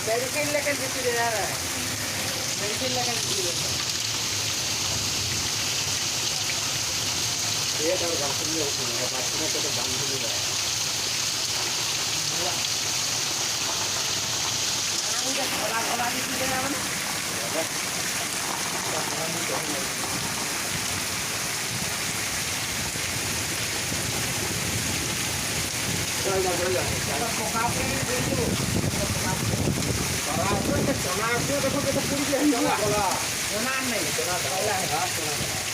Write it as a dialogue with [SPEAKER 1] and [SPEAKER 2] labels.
[SPEAKER 1] medicine लेकर दे रहा है मेडिसिन लेकर ये तो बाथरूम में होता है बाथरूम में तो बंद नहीं है मुझे थोड़ा थोड़ा दे रहा है सोना देखो कि तो पूरी है सोना नहीं सोना